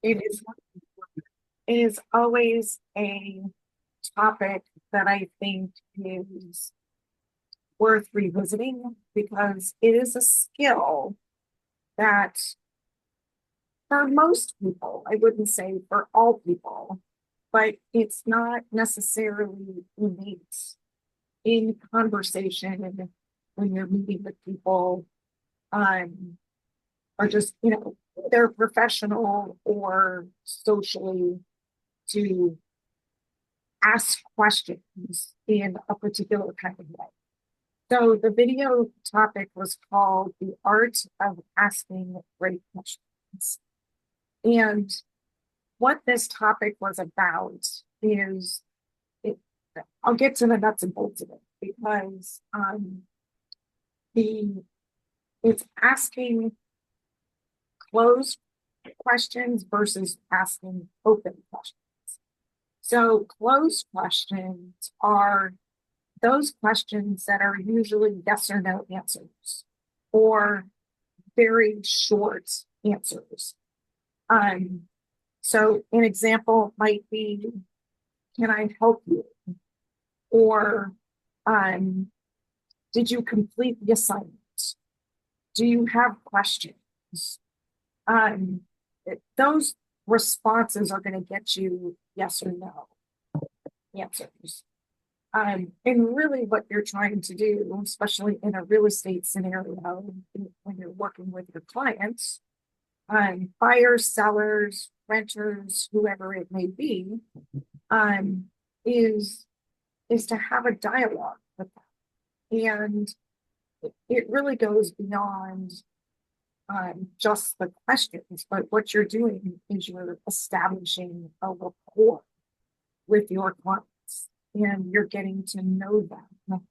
It is, it is always a topic that I think is worth revisiting because it is a skill that for most people, I wouldn't say for all people, but it's not necessarily innate in conversation when you're meeting with people, um, or just, they're professional or socially to ask questions in a particular kind of way. So the video topic was called The Art of Asking Great Questions. And what this topic was about is it, I'll get to the nuts and bolts of it because the it's asking closed questions versus asking open questions. So closed questions are those questions that are usually yes or no answers or very short answers. Um, so an example might be, can I help you? Or did you complete the assignment? Do you have questions? Um, those responses are going to get you yes or no answers. And really, what you're trying to do, especially in a real estate scenario, when you're working with your clients, buyers, sellers, renters, whoever it may be, um, is is to have a dialogue with them, and it really goes beyond just the questions. But what you're doing is you're establishing a rapport with your clients and you're getting to know them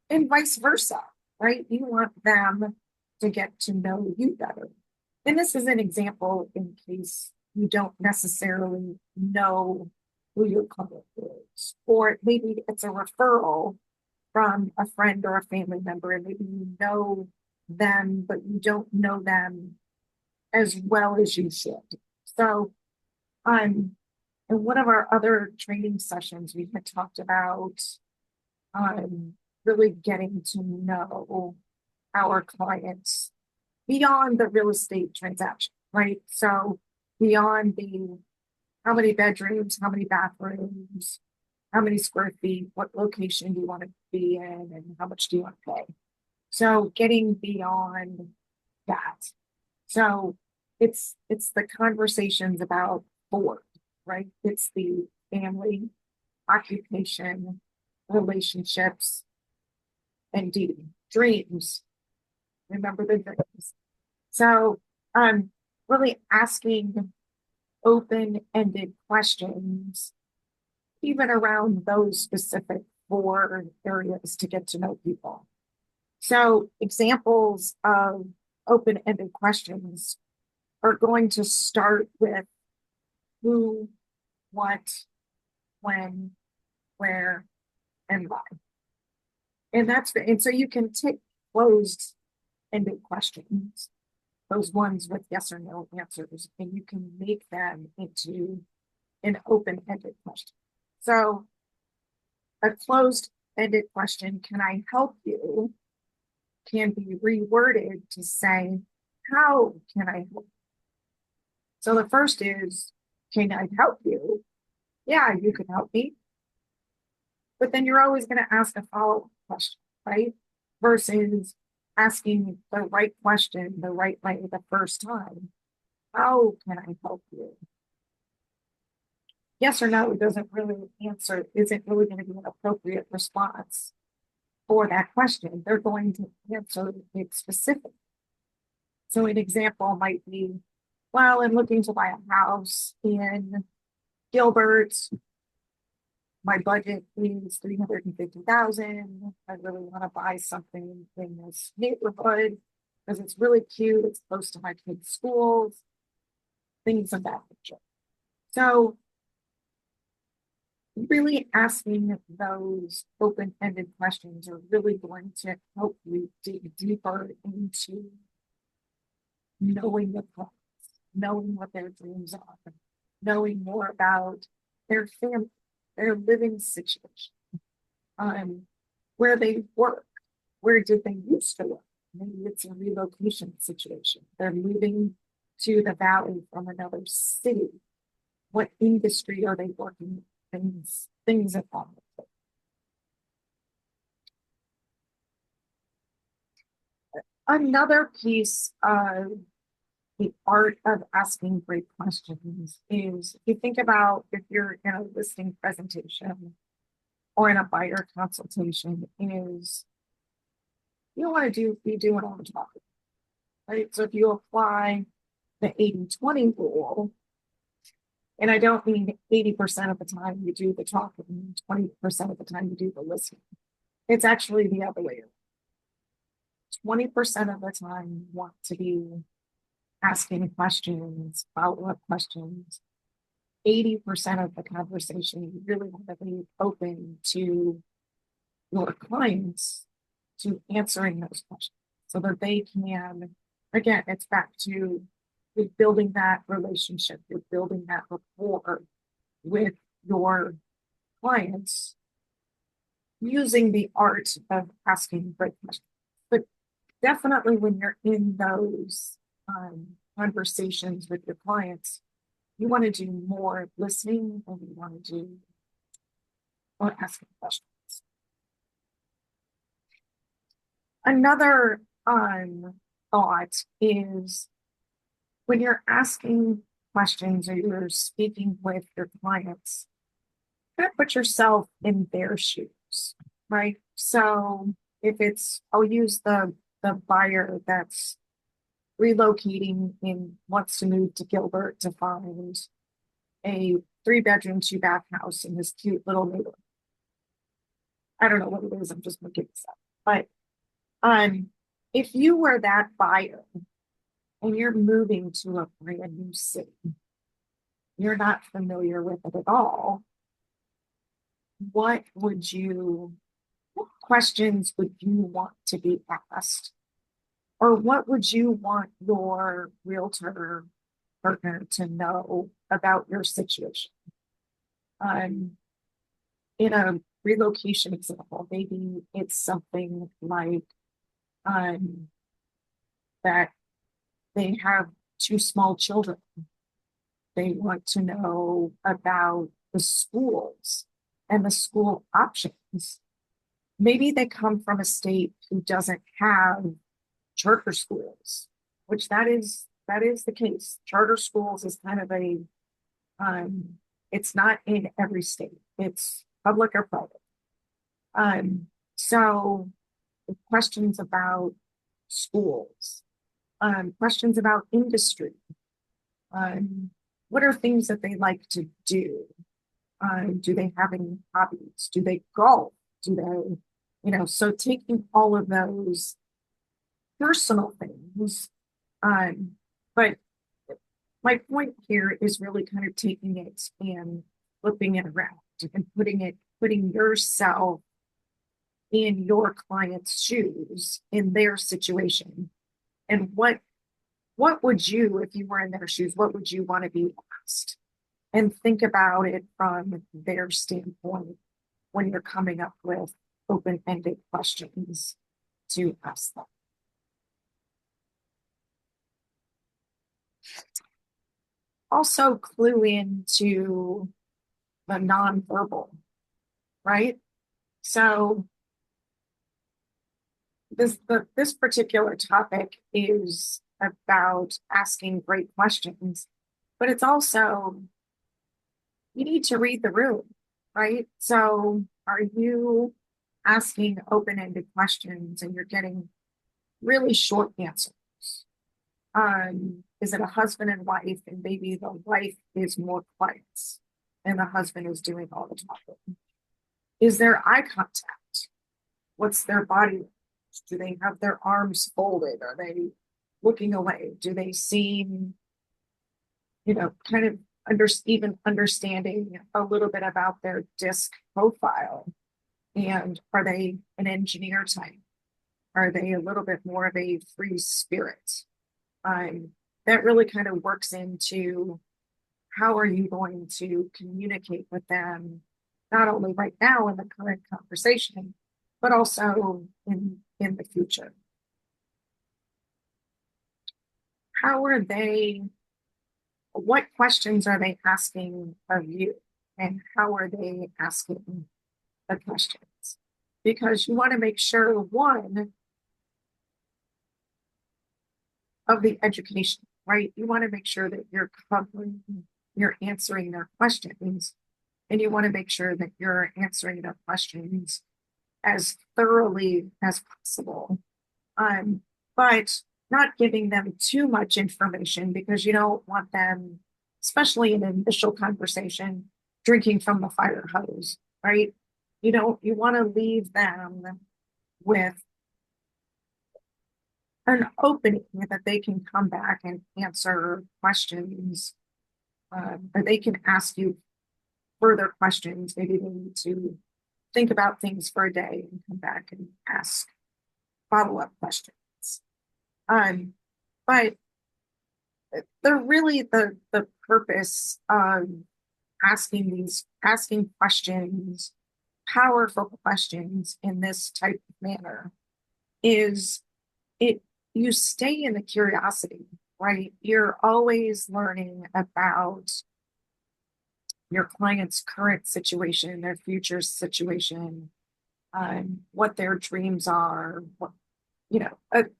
and vice versa, right? You want them to get to know you better. And this is an example in case you don't necessarily know who your client is, or maybe it's a referral from a friend or a family member, and maybe you know them, but you don't know them as well as you should. So, in one of our other training sessions, we had talked about um, really getting to know our clients beyond the real estate transaction, right? So beyond the how many bedrooms, how many bathrooms, how many square feet, what location do you want to be in, and how much do you want to pay? So getting beyond that. So it's the conversations about board, right? It's the family, occupation, relationships, and duty, dreams. Remember the dreams. So really asking open-ended questions, even around those specific four areas to get to know people. So examples of open-ended questions are going to start with who, what, when, where, and why. And so you can take closed-ended questions, those ones with yes or no answers, and you can make them into an open-ended question. So a closed-ended question, can I help you, can be reworded to say, how can I help? So the first is, can I help you? Yeah, you can help me. But then you're always going to ask a follow-up question, right? Versus asking the right question the right way the first time. How can I help you? Yes or no doesn't really answer, isn't really going to be an appropriate response for that question. They're going to answer it specifically. So an example might be, well, I'm looking to buy a house in Gilbert. My budget is 350,000. I really want to buy something in this neighborhood because it's really cute. It's close to my kids' schools, things of that nature. So really asking those open-ended questions are really going to help you dig deeper into knowing the clients, knowing what their dreams are, knowing more about their family, their living situation, where they work, where did they used to work? Maybe it's a relocation situation. They're moving to the valley from another city. What industry are they working in? Things of that nature. Another piece of the art of asking great questions is, if you think about, if you're in a listing presentation or in a buyer consultation, is you don't want to be doing all the talking, right? So if you apply the 80-20 rule, and I don't mean 80% of the time you do the talking, 20% of the time you do the listening. It's actually the other way around. 20% of the time you want to be asking questions, follow-up questions. 80% of the conversation, you really want to be open to your clients to answering those questions so that they can, again, it's back to you're building that relationship, you're building that rapport with your clients using the art of asking great questions. But definitely when you're in those conversations with your clients, you want to do more listening and you want to do more asking questions. Another thought is when you're asking questions or you're speaking with your clients, kind of put yourself in their shoes, right? So if it's, I'll use the buyer that's relocating and wants to move to Gilbert to find a 3-bedroom, 2-bath house in this cute little neighborhood. I don't know what it is, I'm just making this up. But if you were that buyer and you're moving to a brand new city, you're not familiar with it at all, what questions would you want to be asked? Or what would you want your realtor partner to know about your situation? In a relocation example, maybe it's something like that they have 2 small children. They want to know about the schools and the school options. Maybe they come from a state who doesn't have charter schools, which that is the case. Charter schools is kind of a it's not in every state. It's public or private. So questions about schools, questions about industry. What are things that they like to do? Do they have any hobbies? Do they golf? Do they, so taking all of those personal things. But my point here is really kind of taking it and flipping it around and putting yourself in your client's shoes, in their situation. And what would you, if you were in their shoes, what would you want to be asked? And think about it from their standpoint when you're coming up with open-ended questions to ask them. Also clue into the nonverbal, right? So this particular topic is about asking great questions, but it's also, you need to read the room, right? So are you asking open-ended questions and you're getting really short answers? Is it a husband and wife, and maybe the wife is more quiet and the husband is doing all the talking? Is there eye contact? What's their body language? Do they have their arms folded? Are they looking away? Do they seem, kind of even understanding a little bit about their disc profile? And are they an engineer type? Are they a little bit more of a free spirit? That really kind of works into how are you going to communicate with them, not only right now in the current conversation, but also in the future? How are they, what questions are they asking of you? And how are they asking the questions? Because you want to make sure, one, of the education, right? You want to make sure that you're covering, you're answering their questions, and you want to make sure that you're answering their questions as thoroughly as possible. Um, but not giving them too much information because you don't want them, especially in an initial conversation, drinking from the fire hose, right? You want to leave them with an opening that they can come back and answer questions, or they can ask you further questions. Maybe they need to think about things for a day and come back and ask follow-up questions. Um, but they're really the purpose of asking questions, powerful questions in this type of manner is it you stay in the curiosity, right? You're always learning about your client's current situation, their future situation, what their dreams are.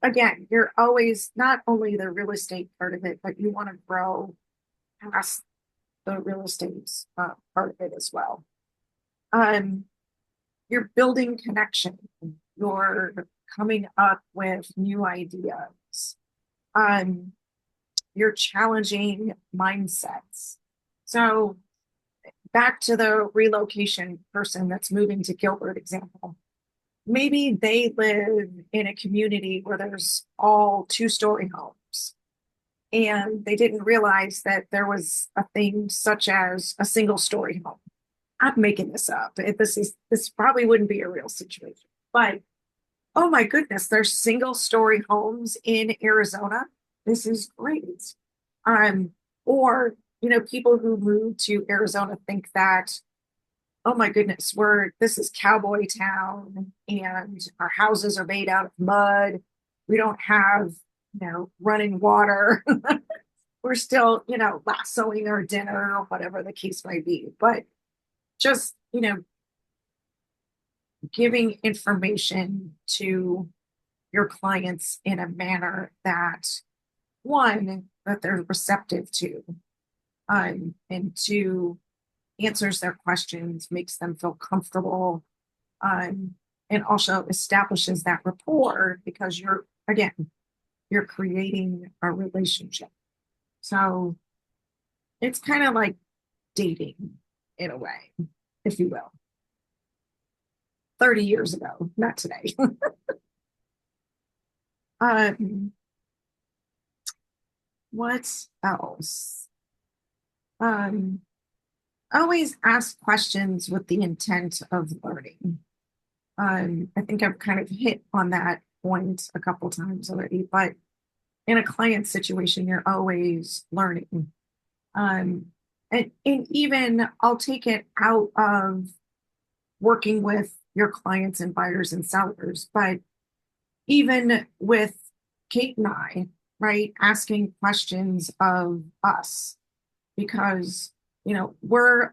Again, you're always not only the real estate part of it, but you want to grow past the real estate part of it as well. Um, you're building connection. You're coming up with new ideas. Um, you're challenging mindsets. So back to the relocation person that's moving to Gilbert example. Maybe they live in a community where there's all two-story homes and they didn't realize that there was a thing such as a single-story home. I'm making this up. This probably wouldn't be a real situation, but oh my goodness, there's single-story homes in Arizona. This is great. Um, or people who move to Arizona think that, oh my goodness, this is cowboy town and our houses are made out of mud. We don't have, running water. We're still, lassoing our dinner or whatever the case might be. But just, giving information to your clients in a manner that one, that they're receptive to, and two, answers their questions, makes them feel comfortable, and also establishes that rapport because you're creating a relationship. So it's kind of like dating in a way, if you will. 30 years ago, not today. um, what else? Um, always ask questions with the intent of learning. I think I've kind of hit on that point a couple times already, but in a client situation, you're always learning. Um, and even I'll take it out of working with your clients and buyers and sellers, but even with Kate and I, right, asking questions of us because we're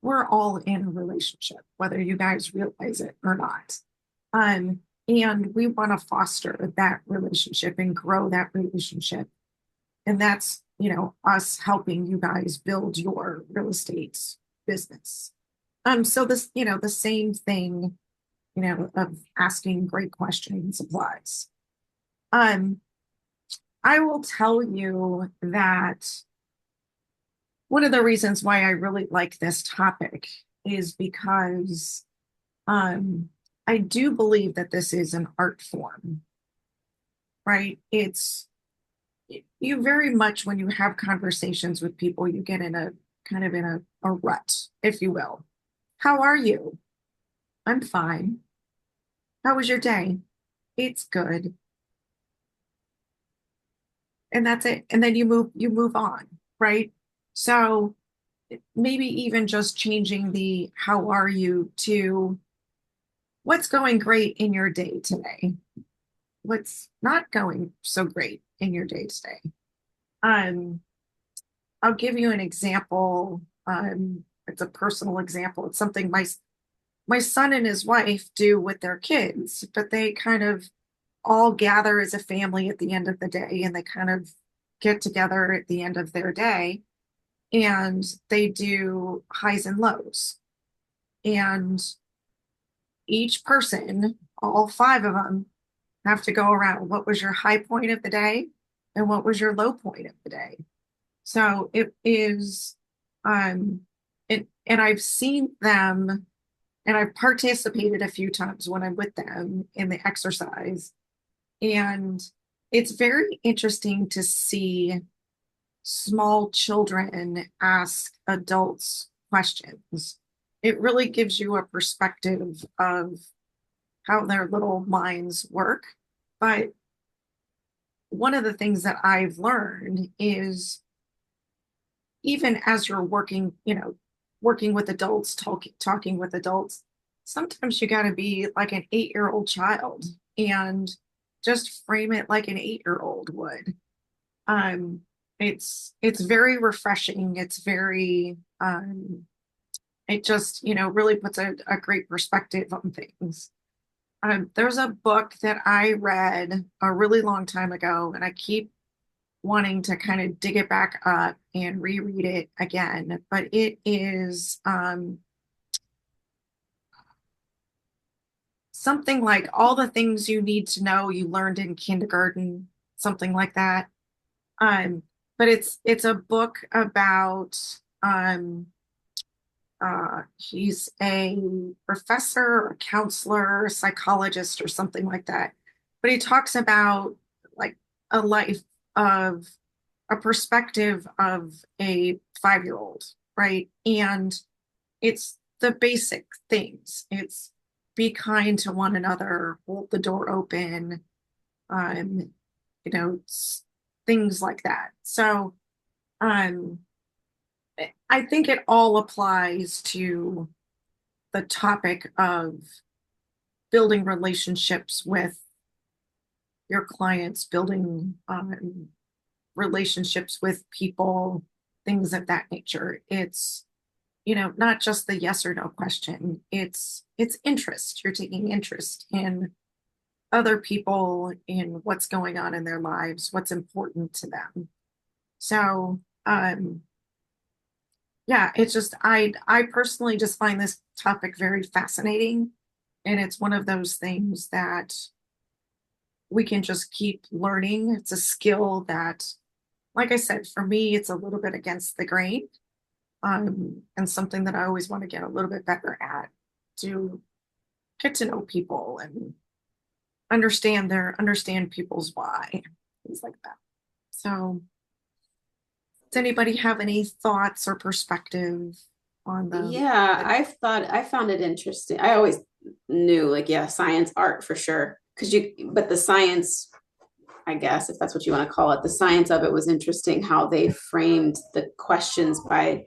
we're all in a relationship, whether you guys realize it or not. And we want to foster that relationship and grow that relationship. And that's, us helping you guys build your real estate business. So the same thing, of asking great questions applies. Um, I will tell you that one of the reasons why I really like this topic is because I do believe that this is an art form, right? You very much, when you have conversations with people, you get in a kind of in a rut, if you will. How are you? I'm fine. How was your day? It's good. And that's it. And then you move on, right? So maybe even just changing the how are you to what's going great in your day today? What's not going so great in your day today? Um, I'll give you an example. It's a personal example. It's something my son and his wife do with their kids, but they kind of all gather as a family at the end of the day and they kind of get together at the end of their day and they do highs and lows. And each person, all five of them, have to go around what was your high point of the day and what was your low point of the day. So it is, and I've seen them and I've participated a few times when I'm with them in the exercise. And it's very interesting to see small children ask adults questions. It really gives you a perspective of how their little minds work. But one of the things that I've learned is even as you're working, working with adults, talking with adults, sometimes you got to be like an 8-year-old child and just frame it like an 8-year-old would. Um, it's very refreshing. It's very it just, really puts a great perspective on things. There's a book that I read a really long time ago, and I keep wanting to kind of dig it back up and reread it again. But it is something like all the things you need to know you learned in kindergarten, something like that. Um, but it's a book about he's a professor, a counselor, a psychologist, or something like that. But he talks about like a life of a perspective of a 5-year-old, right? And it's the basic things. It's be kind to one another, hold the door open, um, things like that. So, um, I think it all applies to the topic of building relationships with your clients, building relationships with people, things of that nature. It's, not just the yes or no question. It's interest. You're taking interest in other people, in what's going on in their lives, what's important to them. So, yeah, it's just I personally just find this topic very fascinating, and it's one of those things that we can just keep learning. It's a skill that, like I said, for me, it's a little bit against the grain, and something that I always want to get a little bit better at to get to know people and understand people's why, things like that. So, does anybody have any thoughts or perspective on Yeah, I found it interesting. I always knew like, yeah, science, art for sure. But the science, I guess, if that's what you want to call it, the science of it was interesting how they framed the questions by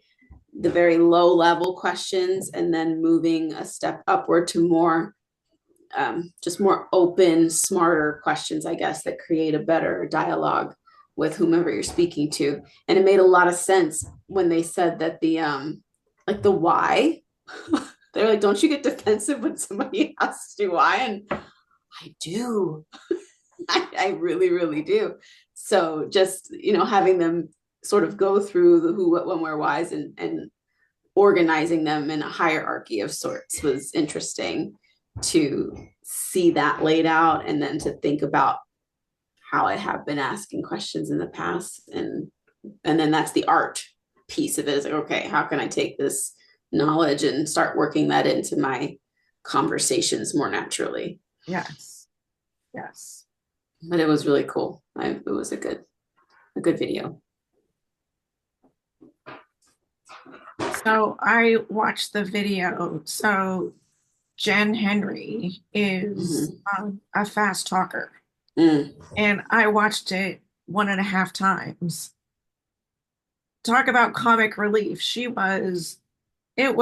the very low level questions and then moving a step upward to more just more open, smarter questions, I guess, that create a better dialogue with whomever you're speaking to. And it made a lot of sense when they said that like the why, they're like, don't you get defensive when somebody asks you why? And I do. I really, really do. So just, having them sort of go through the who, what, when, where, whys and organizing them in a hierarchy of sorts was interesting to see that laid out and then to think about how I have been asking questions in the past and then that's the art piece of it is like, okay, how can I take this knowledge and start working that into my conversations more naturally? yes, yes. But it was really cool. It was a good video. So I watched the video. So Jen Henry is Mm-hmm. a fast talker, Mm. and I watched it 1.5 times. talk about comic relief. It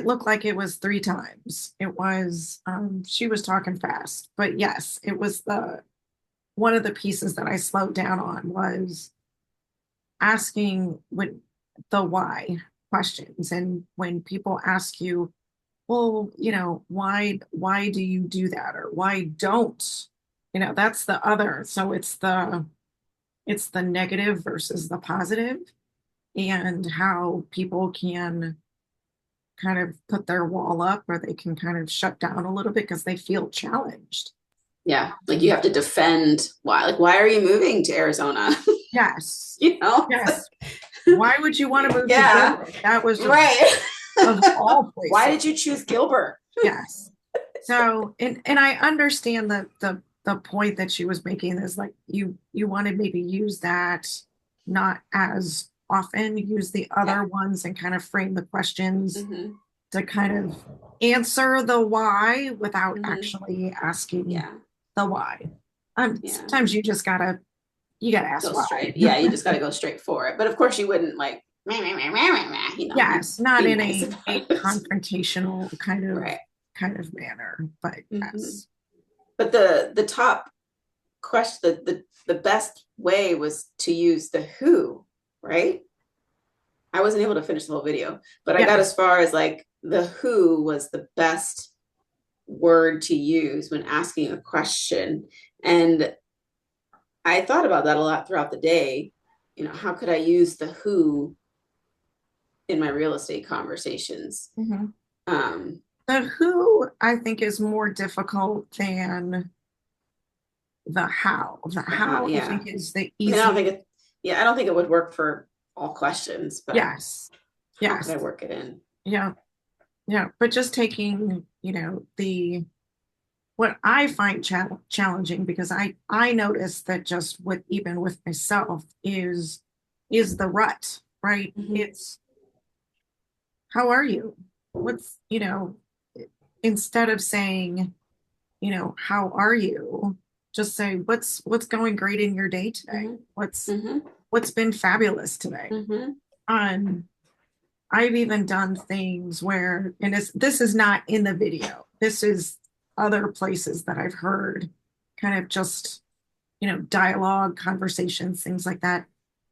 looked like it was three times. She was talking fast. But yes, it was the one of the pieces that I slowed down on was asking what the why questions. And when people ask you, well, why do you do that? Or why don't? That's the other. So it's the negative versus the positive, and how people can kind of put their wall up, or they can kind of shut down a little bit because they feel challenged. Yeah, like you have to defend why. Like, why are you moving to Arizona? Yes. You know? Yes. Why would you want to move to Yeah, Gilbert? That was just right. of all Why places. did you choose Gilbert? Yes. So, and I understand the point that she was making is like you want to maybe use that not as often, use the Yeah. other ones and kind of frame the questions Hmm. to kind of answer the why without Hmm. actually asking Yeah. the why. Yeah. Sometimes you gotta ask Go why. straight. Yeah, you just got to go straight for it. But of course, you wouldn't like, meh, meh, meh, meh, meh, meh, you'd Yes, not be in nice a about it. confrontational Right. kind of manner, but Hmm. yes. But the top question, the best way was to use the who, right? I wasn't able to finish the whole video, but I got Yes. as far as like the who was the best word to use when asking a question. And I thought about that a lot throughout the day. How could I use the who in my real estate conversations? Mhm. Um, The who I think is more difficult than the how. The how I yeah. think is the I mean, I don't easy. think I don't think it would work for all questions, but Yes. how could Yes. I work it in? Yeah. Yeah. But just taking, the what I find challenging, because I notice that just with even with myself is the rut, right? Mm-hmm. It's how are you? What's, instead of saying, how are you? Just say what's going great in your day today? Mm-hmm. What's Mm-hmm. what's been fabulous today? Mm-hmm. Um, I've even done things where, and this is not in the video. This is other places that I've heard kind of just, dialogue, conversations, things like that,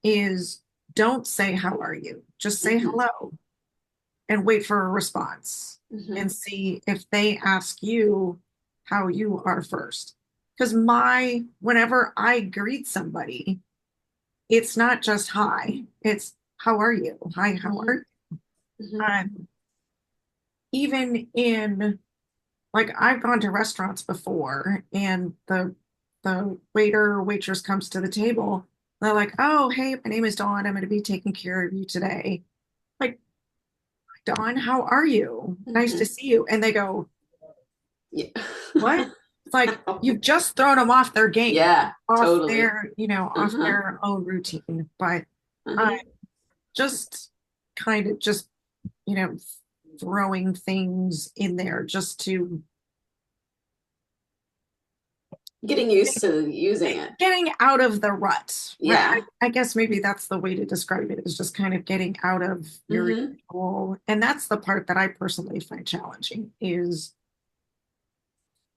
is don't say how are you? Just say Mm-hmm. hello and wait for a response Mm-hmm. and see if they ask you how you are first. Because whenever I greet somebody, it's not just hi, it's how are you? Hi, how are Mm-hmm. you? Mm-hmm. Even in, like, I've gone to restaurants before, and the waiter or waitress comes to the table. They're like, "Oh, hey, my name is Dawn. I'm going to be taking care of you today." Like, Dawn, how are you? Nice to Mm-hmm. see you. And they go, Yeah. what? It's like you've just thrown them off their game, Yeah, off totally. off Uh-huh. their own routine. But uh, Uh-huh. just kind of just, you know, throwing things in there just to Getting used to using it. getting out of the rut, right? Yeah. I guess maybe that's the way to describe it, is just kind of getting out of your Mm-hmm. usual. And that's the part that I personally find challenging, is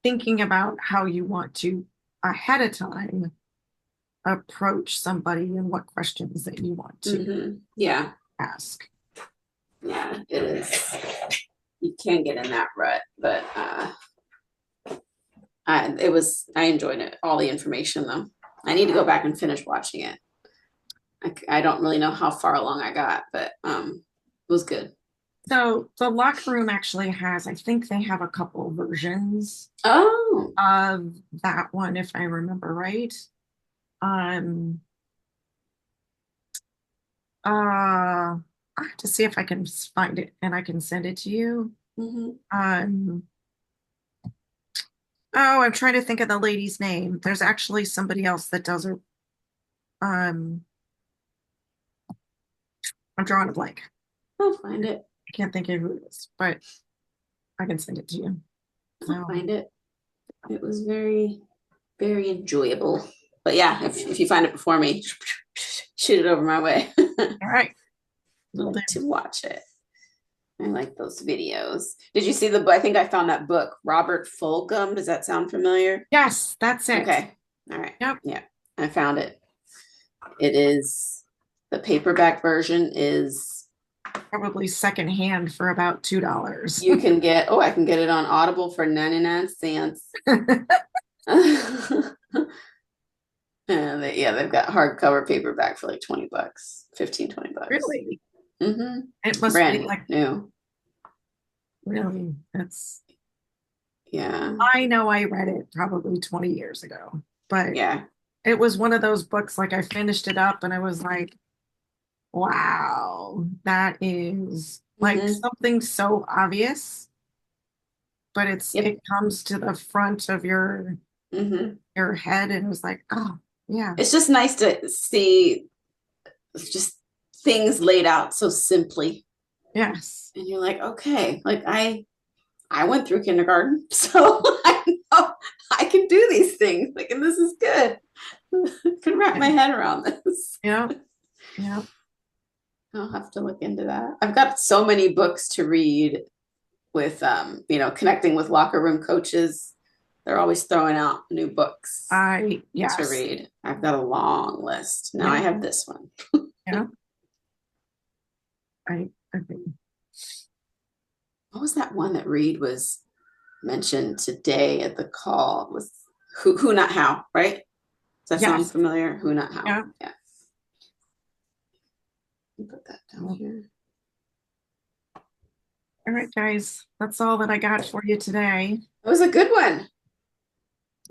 thinking about how you want to ahead of time approach somebody and what questions that you want to Mm-hmm. Yeah. ask. Yeah, it is. You can get in that rut, but I enjoyed it, all the information though. I need to go back and finish watching it. I don't really know how far along I got, but it was good. So the locker room actually has, I think they have a couple versions Oh, of that one, if I remember right. Um, I have to see if I can find it and I can send it to you. mm-hmm. Um, oh, I'm trying to think of the lady's name. There's actually somebody else that does it. Um, I'm drawing a blank. I'll find it. I can't think of who it is, but I can send it to you. I'll So, find it. It was very, very enjoyable. But yeah, if you find it before me, shoot it over my way. All right. I Will do. like to watch it. I like those videos. Did you see the book? I think I found that book, Robert Fulghum. Does that sound familiar? Yes, that's it. Okay. All right. Yep. Yeah, I found it. It is the paperback version is Probably secondhand for about $2. you can get, oh, I can get it on Audible for 99 cents. And yeah, they've got hardcover paperback for like 20 bucks, 15, 20 bucks. Really? Mm-hmm. It must be Brand like new. really. That's Yeah. I know I read it probably 20 years ago, but Yeah. it was one of those books like I finished it up and I was like, wow, that is like Mm-hmm. something so obvious, but Yep. it comes to the front of Mm-hmm. your head and it was like, oh, yeah. It's just nice to see just things laid out so simply. Yes. And you're like, okay, like I went through kindergarten, so I know I can do these things. Like, and this is good. I can wrap my head around this. Yeah. Yeah. I'll have to look into that. I've got so many books to read with connecting with locker room coaches. They're always throwing out new books to Yes. read. I've got a long list. Now I Yeah. have this one. Yeah. I agree. What was that one that Reed was mentioned today at the call? It was who not how, right? Does that sound Yes. familiar? Who not how? Yeah. Yeah. Put that down here. All right, guys. That's all that I got for you today. It was a good one.